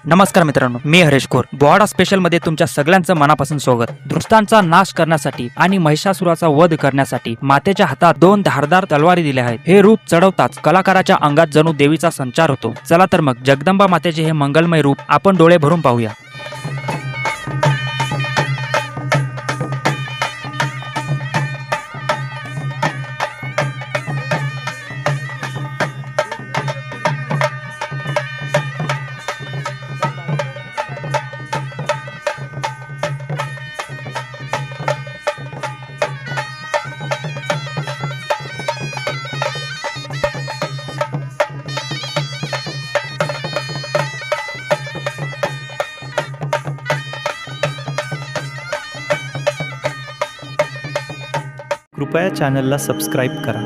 नमस्कार मित्रांनो, मी हरेश कोर. बोहाडा स्पेशल मध्ये तुमच्या सगळ्यांचं मनापासून स्वागत. दृष्टांचा नाश करण्यासाठी आणि महिषासुराचा वध करण्यासाठी मातेच्या हातात 2 धारदार तलवारी दिल्या आहेत. हे रूप चढवताच कलाकाराच्या अंगात जणू देवीचा संचार होतो. चला तर मग जगदंबा मातेचे हे मंगलमय रूप आपण डोळे भरून पाहूया. कृपया चॅनलला सबस्क्राईब करा.